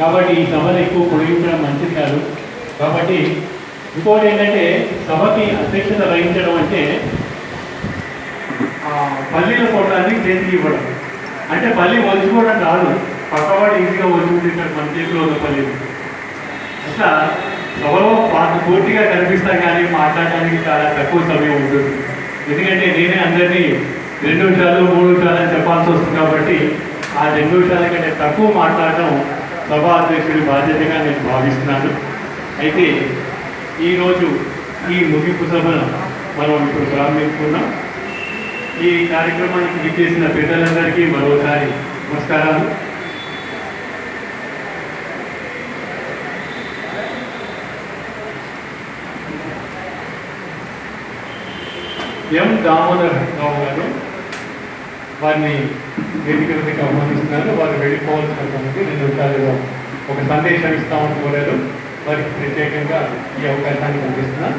కాబట్టి ఈ సభను ఎక్కువ పొడిగించడం మంచిది కాదు. కాబట్టి ఇంకోటి ఏంటంటే సభకి అధ్యక్షత వహించడం అంటే పల్లీల పొట్లాన్ని చేతికి ఇవ్వడం. అంటే పల్లి వలుచుకోవడం రాదు, పక్కవాడు ఈజీగా వలుచుకుంటాడు మన చేతిలో ఉన్న పల్లీలు. అట్లా సభలో పూర్తిగా కనిపిస్తాం కానీ మాట్లాడడానికి చాలా తక్కువ సమయం ఉంటుంది. ఎందుకంటే నేనే అందరినీ 2 నిమిషాలు 3 నిమిషాలు అని చెప్పాల్సి వస్తుంది. కాబట్టి ఆ 2 నిమిషాల కంటే తక్కువ మాట్లాడడం సభా అధ్యక్షుడి బాధ్యతగా నేను భావిస్తున్నాను. అయితే ఈరోజు ఈ ముగింపు సభను మనం ఇప్పుడు ప్రారంభించుకున్నాం. ఈ కార్యక్రమానికి విచ్చేసిన పెద్దలందరికీ మరోసారి నమస్కారాలు. ఎం దామోదర్ రావు గారు వారిని వేదిక మీదకి ఆహ్వానిస్తున్నారు. వారు వెళ్ళిపోవాల్సినటువంటి 2 నిమిషాలలో ఒక సందేశం ఇస్తామని కోరారు. వారికి ప్రత్యేకంగా ఈ అవకాశాన్ని కల్పిస్తున్నా.